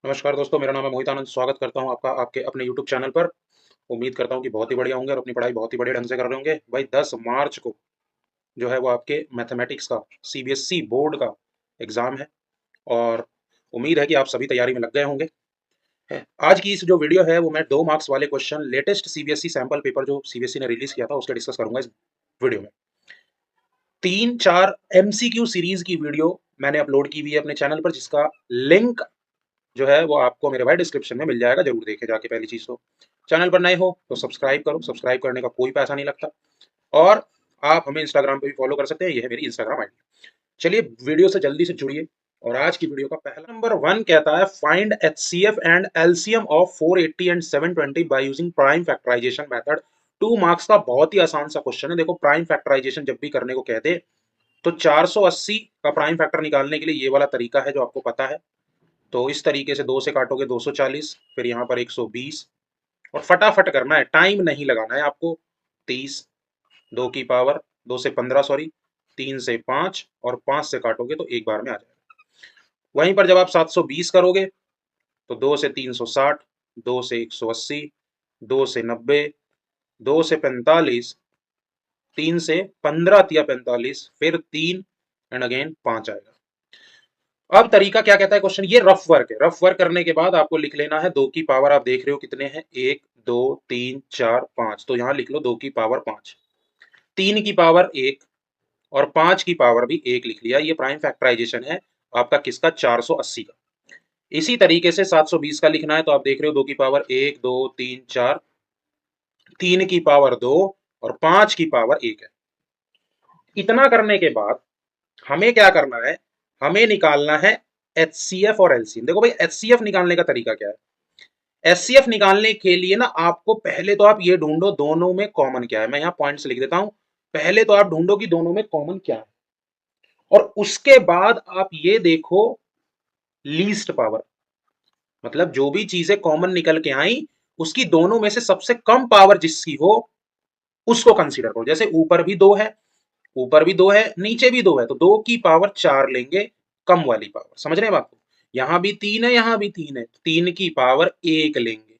नमस्कार दोस्तों, मेरा नाम है मोहित आनंद। स्वागत करता हूं आपका आपके अपने यूट्यूब चैनल पर। उम्मीद करता हूं कि बहुत ही बढ़िया होंगे और अपनी पढ़ाई बहुत ही बढ़िया ढंग से कर रहे होंगे। भाई 10 मार्च को जो है वो आपके मैथमेटिक्स का सीबीएसई बोर्ड का एग्जाम है और उम्मीद है कि आप सभी तैयारी में लग गए होंगे। आज की इस जो वीडियो है वो मैं 2 मार्क्स वाले question latest CBSE sample paper जो सीबीएसई ने रिलीज किया था उसके डिस्कस करूंगा इस वीडियो में। 3-4 एमसीक्यू सीरीज की वीडियो मैंने अपलोड की हुई है अपने चैनल पर, जिसका लिंक जो है वो आपको मेरे भाई डिस्क्रिप्शन में मिल जाएगा। जरूर देखे जाके। पहली चीज तो चैनल पर नए हो तो सब्सक्राइब करो, सब्सक्राइब करने का कोई पैसा नहीं लगता। और आप हमें इंस्टाग्राम पे भी फॉलो कर सकते हैं, ये है मेरी इंस्टाग्राम आईडी। चलिए वीडियो से जल्दी से जुड़िए। और आज की वीडियो का पहला नंबर 1 कहता है find HCF and LCM of 480 and 720 by using prime factorization method. 2 marks का बहुत ही आसान सा क्वेश्चन है। देखो, प्राइम फैक्टराइजेशन जब भी करने को कहते तो 480 का प्राइम फैक्टर निकालने के लिए ये वाला तरीका है जो आपको पता है। तो इस तरीके से 2 से काटोगे 240, फिर यहाँ पर 120 और फटाफट करना है, टाइम नहीं लगाना है आपको। 30, 2 की पावर 2 से 15 सॉरी, 3 से 5 और 5 से काटोगे तो एक बार में आ जाएगा। वहीं पर जब आप 720 करोगे तो 2 से 360, 2 से 180, 2 से 90, 2 से 45, 3 से 15 या 45, फिर 3 एंड अगेन 5 आएगा। अब तरीका क्या कहता है क्वेश्चन, ये रफ वर्क है। रफ वर्क करने के बाद आपको लिख लेना है 2 की पावर, आप देख रहे हो कितने हैं, 1 2 3 4 5, तो यहां लिख लो 2 की पावर 5, 3 की पावर 1 और 5 की पावर भी 1 लिख लिया। ये प्राइम फैक्टराइजेशन है आपका किसका, 480 का। इसी तरीके से 720 का लिखना है, तो आप देख रहे हो 2 की पावर 1 2 3 4, 3 की पावर 2 और 5 की पावर 1 है। इतना करने के बाद हमें क्या करना है, हमें निकालना है एचसीएफ और एलसीएम। देखो भाई, एचसीएफ निकालने का तरीका क्या है। एचसीएफ निकालने के लिए ना आपको पहले तो आप ये ढूंढो दोनों में कॉमन क्या है। मैं यहाँ पॉइंट्स लिख देता हूं। पहले तो आप ढूंढो कि दोनों में कॉमन क्या है और उसके बाद आप ये देखो लीस्ट पावर, मतलब जो भी चीजें कॉमन निकल के आई उसकी दोनों में से सबसे कम पावर जिसकी हो उसको कंसीडर करो। जैसे ऊपर भी 2 है, ऊपर भी 2 है, नीचे भी 2 है, तो 2 की पावर 4 लेंगे, कम वाली पावर। समझ रहे हैं बात को। यहां भी 3 है, यहां भी 3 है, 3 की पावर 1 लेंगे।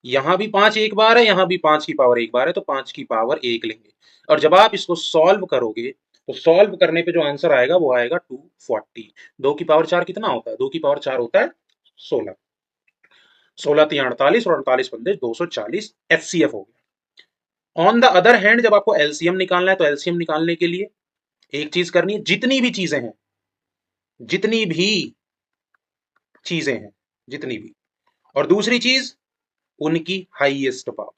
यहां भी 5 एक बार है, यहां भी 5 की पावर एक बार है, तो 5 की पावर 1 लेंगे। और जब आप इसको सॉल्व करोगे तो सॉल्व करने पे जो आंसर आएगा वो आएगा 240। 2 की पावर 4 कितना होता है, 2 की पावर 4 होता है 16। 16 3 48 और 48 पंजे 240 एचसीएफ हो गया। ऑन द अदर हैंड जब आपको एलसीएम निकालना है तो एलसीएम निकालने के लिए एक चीज करनी है, जितनी भी चीजें हैं, जितनी भी चीजें हैं, जितनी भी, और दूसरी चीज उनकी हाईएस्ट पावर।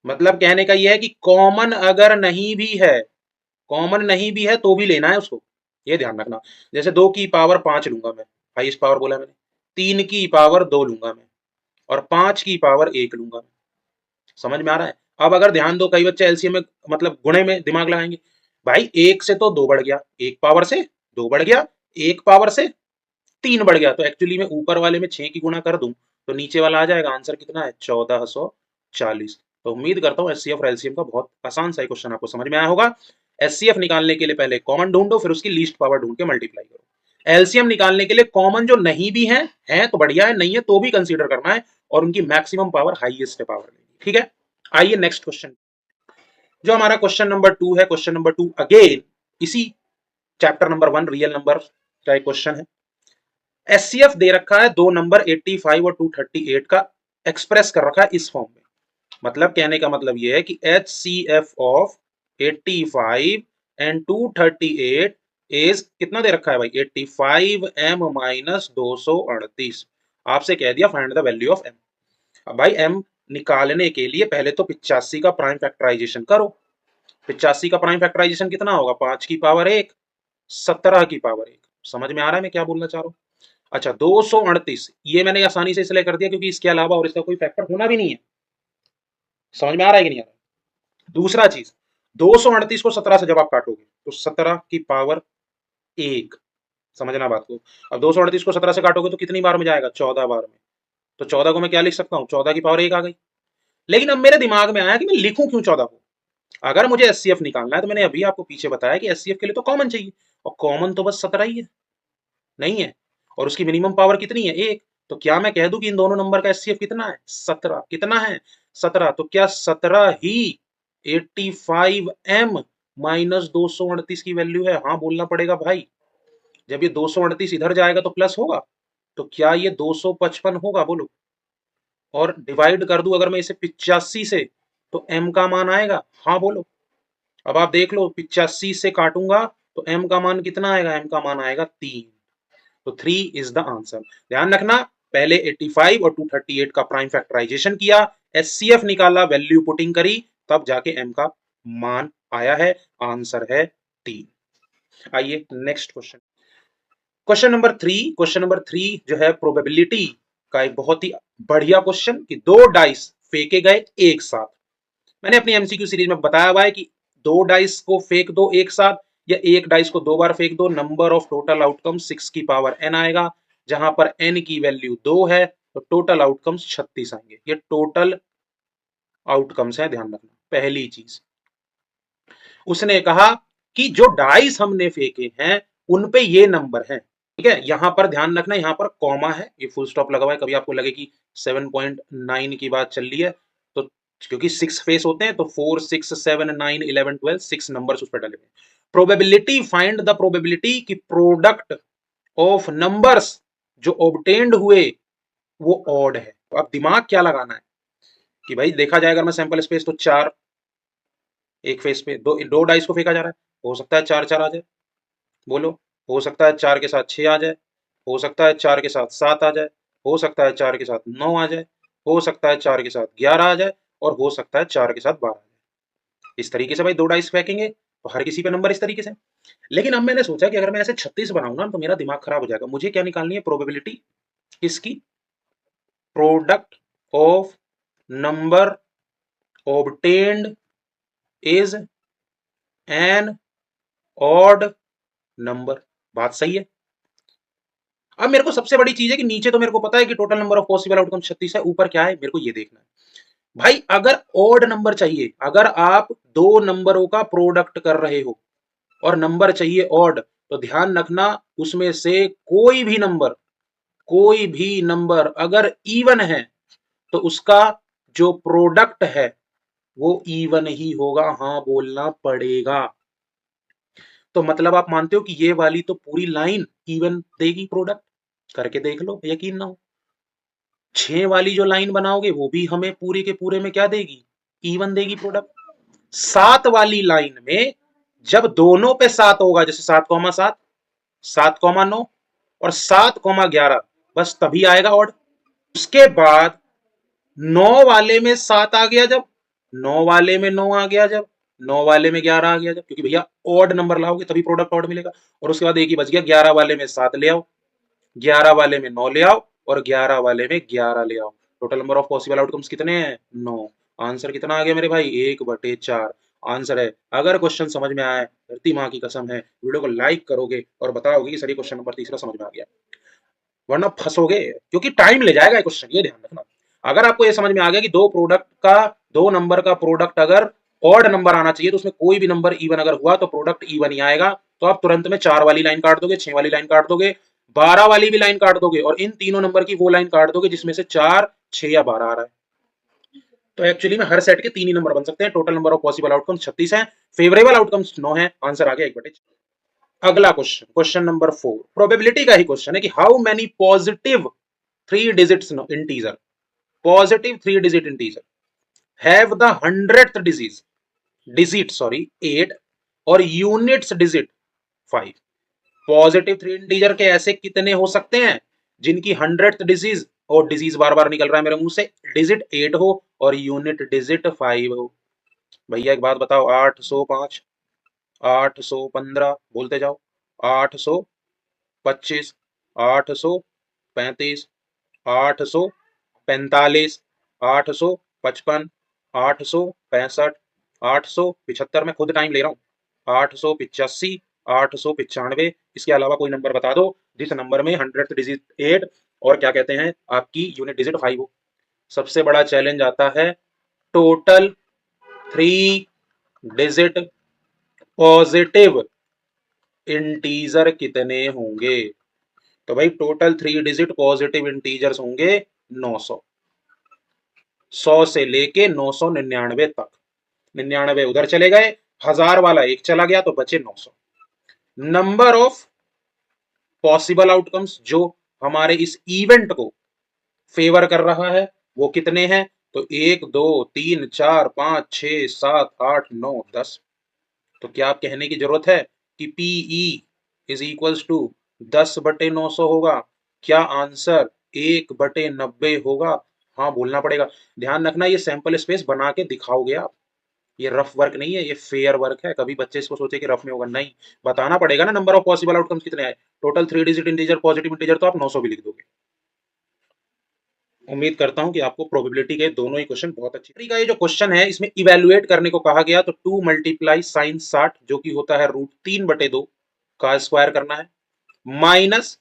मतलब कहने का यह है कि कॉमन अगर नहीं भी है, कॉमन नहीं भी है तो भी लेना है उसको, ये ध्यान रखना। जैसे 2 की पावर 5 लूंगा मैं, हाईएस्ट पावर बोला मैंने। 3 की पावर 2 लूंगा मैं और 5 की पावर 1 लूंगा मैं। समझ में आ रहा है। अब अगर ध्यान दो, कई बच्चे एलसीएम में मतलब गुणे में दिमाग लगाएंगे। भाई 1 से तो 2 बढ़ गया, 1 पावर से 2 बढ़ गया, 1 पावर से 3 बढ़ गया, तो एक्चुअली में ऊपर वाले में 6 की गुणा कर दूं तो नीचे वाला आ जाएगा। आंसर कितना है, 1440। तो उम्मीद करता हूं एचसीएफ और एलसीएम का बहुत आसान सा क्वेश्चन आपको समझ में आया होगा। एचसीएफ निकालने के लिए पहले कॉमन ढूंढो, फिर उसकी लीस्ट पावर ढूंढ के मल्टीप्लाई करो। एलसीएम निकालने के लिए कॉमन जो नहीं भी है तो बढ़िया है, नहीं है तो भी कंसीडर करना है और उनकी मैक्सिमम पावर हाईएस्ट पावर लेनी। ठीक है, आइए नेक्स्ट क्वेश्चन। जो हमारा क्वेश्चन नंबर 2 है, क्वेश्चन नंबर 2 अगेन इसी चैप्टर नंबर 1 रियल नंबर का एक क्वेश्चन है। एचसीएफ दे रखा है दो नंबर 85 और 238 का, एक्सप्रेस कर रखा है इस फॉर्म में। मतलब कहने का मतलब यह है कि एचसीएफ ऑफ 85 एंड 238 इज कितना दे रखा है भाई, 85 एम माइनस 238। आपसे कह दिया find the value of M. अब भाई एम निकालने के लिए पहले तो 85 का प्राइम फैक्टराइजेशन करो। 85 का प्राइम फैक्टराइजेशन कितना होगा, 5 की पावर 1, 17 की पावर 1। समझ में आ रहा है मैं क्या बोलना चाह रहा हूँ। अच्छा, 238 ये मैंने आसानी से इसलिए कर दिया क्योंकि इसके अलावा और इसका कोई फैक्टर होना भी नहीं है। समझ में आ रहा है कि नहीं आ रहा है। दूसरा चीज, 238 को 17 से जब आप काटोगे तो 17 की पावर 1। समझना बात को। अब 238 को 17 से काटोगे तो कितनी बार में जाएगा, 14 बार में। तो 14 को मैं क्या लिख सकता हूँ, 14 की पावर 1 आ गई। लेकिन अब मेरे दिमाग में आया कि मैं लिखूं क्यों 14 को। अगर मुझे एचसीएफ निकालना है तो मैंने अभी आपको पीछे बताया कि एचसीएफ के लिए तो कॉमन चाहिए और कॉमन तो बस 17 ही है, नहीं है। और उसकी मिनिमम पावर कितनी है, 1। तो क्या मैं कह दूं कि इन दोनों नंबर का एचसीएफ कितना है? 17। कितना है? 17। तो क्या 17 ही 85m माइनस 238 की वैल्यू है? हाँ बोलना पड़ेगा भाई। जब ये 238 इधर जाएगा तो प्लस होगा, तो क्या ये 255 होगा? बोलो। और डिवाइड कर दूं अगर मैं इसे 85 से, तो m का मान आएगा? हाँ बोलो। अब आप देख लो, 85 से काटूंगा तो m का मान कितना आएगा? m का मान आएगा 3। तो 3 इज द आंसर। ध्यान रखना, पहले 85 और 238 का प्राइम फैक्टराइजेशन किया, एचसीएफ निकाला, वैल्यू पुटिंग करी, तब जाके m का मान आया है। आंसर है 3। आइए नेक्स्ट क्वेश्चन। क्वेश्चन नंबर 3 जो है प्रोबेबिलिटी का एक बहुत ही बढ़िया क्वेश्चन कि दो डाइस फेंके गए एक साथ। मैंने अपनी एमसीक्यू सीरीज में बताया हुआ है कि दो डाइस को फेंक दो एक साथ या एक डाइस को 2 बार फेंक दो, नंबर ऑफ टोटल आउटकम 6 की पावर n आएगा। जहां पर n की वैल्यू 2 है तो टोटल आउटकम्स 36 आएंगे। ये टोटल आउटकम्स है, ध्यान रखना। पहली चीज उसने कहा कि जो डाइस हमने फेंके हैं उन पे ये नंबर है, ठीक है। यहां पर ध्यान रखना, यहां पर कॉमा है, ये फुल स्टॉप लगा हुआ है। कभी आपको लगे कि 7.9 की बात चल रही है तो, क्योंकि 6 फेस होते हैं तो 4 6 7 9 11 12 6 नंबर्स उस पर डले हुए। प्रोबेबिलिटी, फाइंड द प्रोबेबिलिटी कि प्रोडक्ट ऑफ नंबर्स जो ऑब्टेन्ड हुए वो ऑड है। तो अब दिमाग क्या लगाना है कि भाई देखा जाए अगर मैं सैंपल स्पेस तो 4 एक फेस पे, दो दो डाइस को फेंका जा रहा है, हो सकता है 4 4 आ जाए। बोलो। हो सकता है 4 के साथ 6 आ जाए, हो सकता है 4 के साथ 7 आ जाए, हो सकता है 4 के साथ 9 आ जाए, हो सकता है 4 के साथ 11 आ जाए, और हो सकता है 4 के साथ 12 आ जाए। इस तरीके से भाई दो डाइस फेंकेंगे तो हर किसी पे नंबर इस तरीके से। लेकिन अब मैंने सोचा कि अगर मैं ऐसे 36 बनाऊंगा तो मेरा दिमाग खराब हो जाएगा। मुझे क्या निकालनी है? प्रोबेबिलिटी किसकी? Product of number obtained is an odd number. बात सही है। अब मेरे को सबसे बड़ी चीज है कि नीचे तो मेरे को पता है कि total number of possible outcome 36 है, ऊपर क्या है मेरे को ये देखना है। भाई अगर ऑड नंबर चाहिए, अगर आप दो नंबरों का प्रोडक्ट कर रहे हो और नंबर चाहिए ऑड, तो ध्यान रखना उसमें से कोई भी नंबर अगर इवन है तो उसका जो प्रोडक्ट है वो इवन ही होगा। हाँ बोलना पड़ेगा। तो मतलब आप मानते हो कि ये वाली तो पूरी लाइन इवन देगी प्रोडक्ट? करके देख लो, यकीन ना हो। 6 वाली जो लाइन बनाओगे वो भी हमें पूरे के पूरे में क्या देगी? इवन देगी प्रोडक्ट। 7 वाली लाइन में जब दोनों पे 7 होगा, जैसे 7,7, 7,9 और 7,11, बस तभी आएगा ऑड। उसके बाद 9 वाले में 7 आ गया जब, 9 वाले में 9 आ गया जब, 9 वाले में 11 आ गया जब, क्योंकि भैया ऑड नंबर लाओगे तभी प्रोडक्ट ऑड मिलेगा। और उसके बाद एक ही बच गया, 11 वाले में 7 ले आओ, 11 वाले में 9 ले आओ, और 11 वाले में 11 ले आओ। Total number of possible outcomes कितने हैं? 9। आंसर कितना आ गया मेरे भाई? 1/4 आंसर है। अगर क्वेश्चन समझ में आया, धरती माँ की कसम है वीडियो को लाइक करोगे और बताओगे कि सर ये क्वेश्चन नंबर तीसरा समझ में आ गया, वरना फंसोगे, क्योंकि टाइम ले जाएगा क्वेश्चन, ये ध्यान रखना। अगर आपको ये समझ में आ गया कि दो नंबर का प्रोडक्ट अगर ऑड नंबर आना चाहिए तो उसमें कोई भी नंबर इवन अगर हुआ तो प्रोडक्ट इवन ही आएगा, तो आप तुरंत में 4 वाली लाइन काट दोगे, 6 वाली लाइन काट दोगे, 12 वाली भी लाइन काट दोगे, और इन तीनों नंबर की वो लाइन काट दोगे जिसमें से 4 6 या 12 आ रहा है। तो एक्चुअली में हर सेट के 3 ही नंबर बन सकते हैं। Total number of possible outcomes 36 है, फेवरेबल आउटकम्स 9 है। आंसर आ गया 1/4। अगला क्वेश्चन, क्वेश्चन नंबर 4, प्रोबेबिलिटी का ही क्वेश्चन है कि how many positive 3 digits integer, positive 3 digit integer have the 100th digit 8 और यूनिट्स डिजिट 5। पॉजिटिव 3 इंटीजर के ऐसे कितने हो सकते हैं जिनकी 100th डिजीज, और डिजीज बार बार निकल रहा है मेरे मुंह से, डिजिट 8 हो और यूनिट डिजिट 5 हो? भैया एक बात बताओ, 805, 815, बोलते जाओ, 825, 835, 845, 855, 865, 875, मैं खुद टाइम ले रहा हूँ, 885, 895। इसके अलावा कोई नंबर बता दो जिस नंबर में 100th डिजिट 8 और क्या कहते हैं आपकी यूनिट डिजिट 5 हो। सबसे बड़ा चैलेंज आता है, टोटल 3 डिजिट पॉजिटिव इंटीजर कितने होंगे? तो भाई टोटल 3 डिजिट पॉजिटिव इंटीजर्स होंगे 900, 100 से लेके 999 तक। 99 उधर चले गए, 1000 वाला एक चला गया तो बचे 900। नंबर ऑफ पॉसिबल आउटकम्स जो हमारे इस इवेंट को फेवर कर रहा है वो कितने हैं? तो 1 2 3 4 5 6 7 8 9 10। तो क्या आप कहने की जरूरत है कि पीई इज इक्वल्स टू 10/900 होगा? क्या आंसर 1/90 होगा? हाँ बोलना पड़ेगा। ध्यान रखना, ये सैंपल स्पेस बना के दिखाओगे आप, ये रफ वर्क नहीं है, ये फेयर वर्क है। कभी बच्चे इसको सोचे कि रफ में होगा, नहीं, बताना पड़ेगा ना नंबर ऑफ पॉसिबल आउटकम्स कितने आए। Total 3 digit integer positive integer तो आप 900 भी लिख दोगे। उम्मीद करता हूं कि आपको प्रोबेबिलिटी के दोनों ही क्वेश्चन बहुत अच्छी का ये जो क्वेश्चन है इसमें इवेलुएट करने को कहा गया, तो 2 मल्टीप्लाई साइन 60 जो कि होता है √3/2 का स्क्वायर करना है, माइनस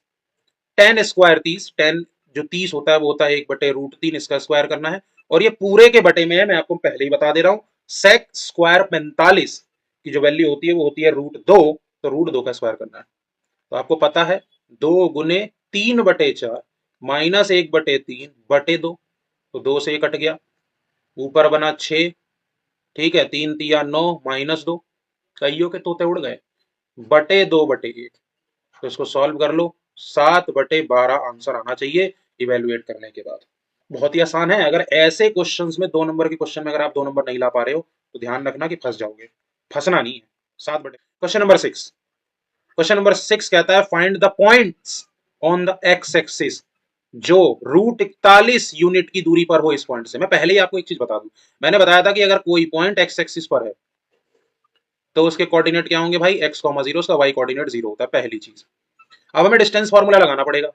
10 स्क्वायर 30, 10 जो 30 होता है वो होता है 1/√3, इसका स्क्वायर करना है। और ये पूरे के बटे में है, मैं आपको पहले ही बता दे रहा हूं, सेक स्क्वायर 45 की जो वैल्यू होती है वो होती है √2, तो √2 का स्क्वायर करना है। तो आपको पता है 2 गुने 3/4 माइनस 1/3/2, तो 2 से ये कट गया, ऊपर बना 6, ठीक है, 3 तिया 9 माइनस 2, कईयों के तोते उड़ गए, बटे 2/1। तो इसको सॉल्व कर लो, 7/12 आंसर आना चाहिए इवेलुएट करने के बाद। बहुत ही आसान है। अगर ऐसे क्वेश्चंस में 2 नंबर के क्वेश्चन में अगर आप 2 नंबर नहीं ला पा रहे हो तो ध्यान रखना कि फंस जाओगे, फंसना नहीं है। 7/, क्वेश्चन नंबर 6। क्वेश्चन नंबर 6 कहता है find the points on the x axis जो √41 यूनिट की दूरी पर हो इस पॉइंट से। मैं पहले ही आपको एक चीज बता दूं, मैंने बताया था कि अगर कोई पॉइंट एक्स एक्सिस पर है तो उसके कोऑर्डिनेट क्या होंगे भाई, x,0, उसका y कोऑर्डिनेट 0 होता है, पहली चीज। अब हमें डिस्टेंस फॉर्मूला लगाना पड़ेगा,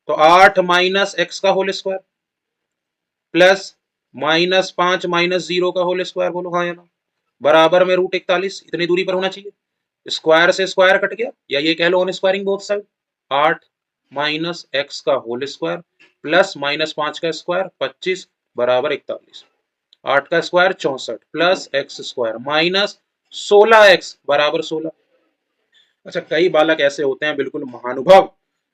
तो 8 माइनस एक्स का होल स्क्वायर प्लस -5 माइनस 0 का होल स्क्वायर, बोलो हाँ या ना, बराबर में √41, इतनी दूरी पर होना चाहिए। स्क्वायर से स्क्वायर कट गया, या ये कह लो on squaring both side, 8 minus x का होल स्क्वायर प्लस -5 का स्क्वायर 25 बराबर 41, 8 का square 64 plus x square minus 16x बराबर 16। अच्छा, कई बालक ऐसे होते हैं बिल्कुल महानुभव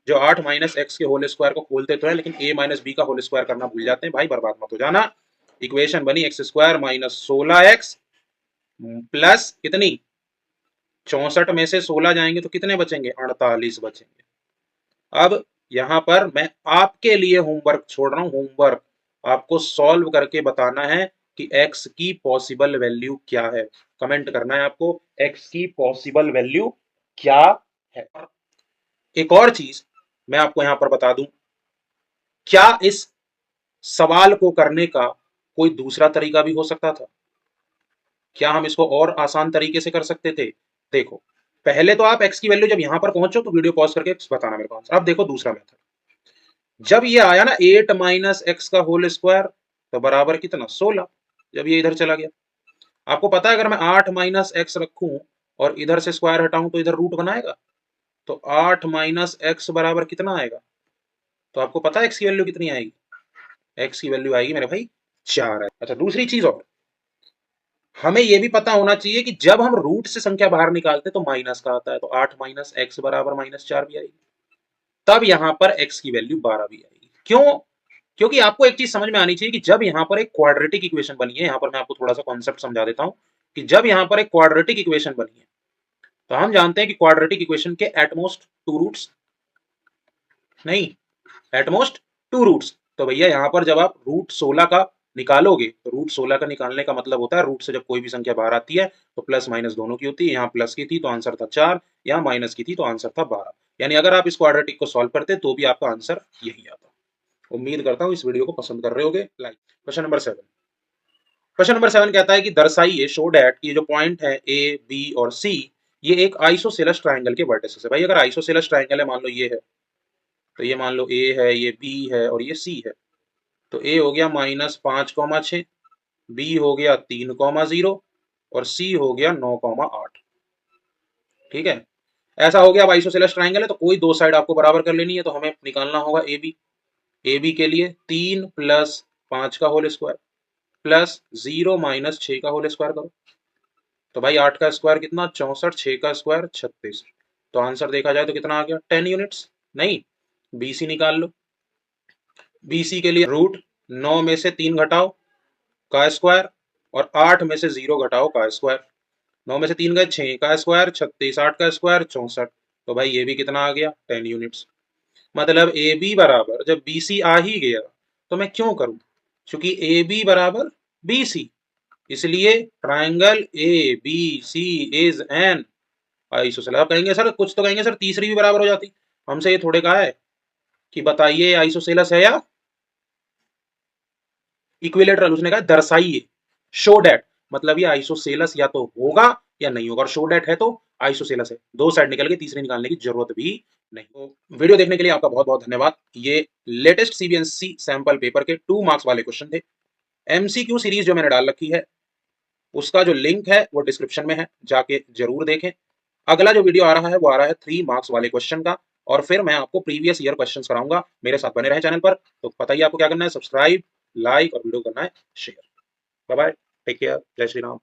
जो 8 माइनस एक्स के होल स्क्वायर को खोलते तो है लेकिन a माइनस बी का होल स्क्वायर करना भूल जाते हैं। भाई बर्बाद मत हो जाना। इक्वेशन बनी x square minus 16x plus कितनी, 64 में से 16 जाएंगे तो कितने बचेंगे, 48 बचेंगे। अब यहां पर मैं आपके लिए होमवर्क छोड़ रहा हूं, होमवर्क आपको सॉल्व करके बताना है कि x की पॉसिबल वैल्यू क्या है। कमेंट करना है आपको x की पॉसिबल वैल्यू क्या है। एक और चीज मैं आपको यहां पर बता दूं, क्या इस सवाल को करने का कोई दूसरा तरीका भी हो सकता था? क्या हम इसको और आसान तरीके से कर सकते थे? देखो, पहले तो आप x की वैल्यू जब यहां पर पहुंचो तो वीडियो पॉज करके बताना मेरे को आंसर। अब देखो दूसरा मेथड, जब ये आया ना 8 माइनस एक्स का होल स्क्वायर तो बराबर कितना 16, जब ये इधर चला गया, आपको पता है अगर मैं 8 माइनस एक्स रखूं और इधर से स्क्वायर हटाऊं तो इधर रूट बनाएगा, तो 8 माइनस एक्स बराबर कितना आएगा, तो आपको पता है एक्स की वैल्यू कितनी आएगी, एक्स की वैल्यू आएगी मेरे भाई 4 है। अच्छा, दूसरी चीज और हमें यह भी पता होना चाहिए कि जब हम रूट से संख्या बाहर निकालते तो माइनस का आता है, तो 8 माइनस एक्स बराबर -4 भी आएगी, तब यहां पर x की वैल्यू 12 भी आएगी। क्यों? क्योंकि आपको एक चीज समझ में आनी चाहिए कि जब यहां पर एक क्वाड्रेटिक इक्वेशन बनी है, यहां पर मैं आपको थोड़ा सा कॉन्सेप्ट समझा देता हूं कि जब यहां पर एक क्वाड्रेटिक इक्वेशन बनी है तो हम जानते हैं कि क्वाड्रेटिक इक्वेशन के एटमोस्ट 2 रूट्स, नहीं, एटमोस्ट 2 रूट्स। तो भैया यहां पर जब आप √16 का निकालोगे तो √16 का निकालने का मतलब होता है रूट से जब कोई भी संख्या बाहर आती है तो प्लस माइनस दोनों की होती है, यहाँ प्लस की थी तो आंसर था 4, यहाँ माइनस की थी तो आंसर था 12। यानी अगर आप इस क्वाड्रेटिक को सॉल्व करते तो भी आपका आंसर यही आता। उम्मीद करता हूं इस वीडियो को पसंद कर रहे होगे। Like. Question number 7। Question number 7 कहता है कि दर्शाइए, शो डैट, ये जो पॉइंट है ए बी और सी ये एक आइसोसेलेस ट्राइंगल के वर्टिसेस है। भाई अगर आइसोसेलेस ट्राइंगल है, मान लो ये है, तो ये मान लो ए है, ये बी है और ये सी है, तो ए हो गया -5,6, बी हो गया 3,0 और सी हो गया 9,8। ठीक है, ऐसा हो गया। अब आइसोसेलेस ट्राइंगल है तो कोई दो साइड आपको बराबर कर लेनी है, तो हमें निकालना होगा ए बी। ए बी के लिए 3 + 5 का होल स्क्वायर प्लस 0 - 6 का होल स्क्वायर करो, तो भाई 8 का स्क्वायर कितना 64, 6 का स्क्वायर 36, तो आंसर देखा जाए तो कितना आ गया 10 यूनिट्स, नहीं BC निकाल लो। BC के लिए रूट 9 में से 3 घटाओ का स्क्वायर और 8 में से 0 घटाओ का स्क्वायर। 9 में से 3 गए 6 का स्क्वायर 36, 8 का स्क्वायर 64। तो भाई ये भी कितना आ गया 10 यूनिट्स। मतलब ए बी बराबर, जब बी सी आ ही गया तो मैं क्यों करूं, क्योंकि ए बी बराबर बी सी, इसलिए triangle A B C is an isosceles. आप कहेंगे सर, कुछ तो कहेंगे सर तीसरी भी बराबर हो जाती। हमसे ये थोड़े कहा है कि बताइए आइसोसेलेस है या इक्विलेटरल, उसने कहा दर्शाइए, शो डेट। मतलब ये आइसोसेलस या तो होगा या नहीं होगा, और शो डेट है तो आइसोसेलस है। दो साइड निकल गई, तीसरी निकालने की जरूरत भी नहीं। तो वीडियो देखने के लिए आपका बहुत बहुत धन्यवाद। ये लेटेस्ट सीबीएसई सैंपल पेपर के 2 मार्क्स वाले क्वेश्चन थे। एमसीक्यू सीरीज जो मैंने डाल रखी है उसका जो लिंक है वो डिस्क्रिप्शन में है, जाके जरूर देखें। अगला जो वीडियो आ रहा है वो आ रहा है 3 मार्क्स वाले क्वेश्चन का, और फिर मैं आपको प्रीवियस ईयर क्वेश्चंस कराऊंगा। मेरे साथ बने रहें चैनल पर। तो पता ही आपको क्या करना है, सब्सक्राइब, लाइक और वीडियो करना है share. Bye bye, take care, जय श्री राम।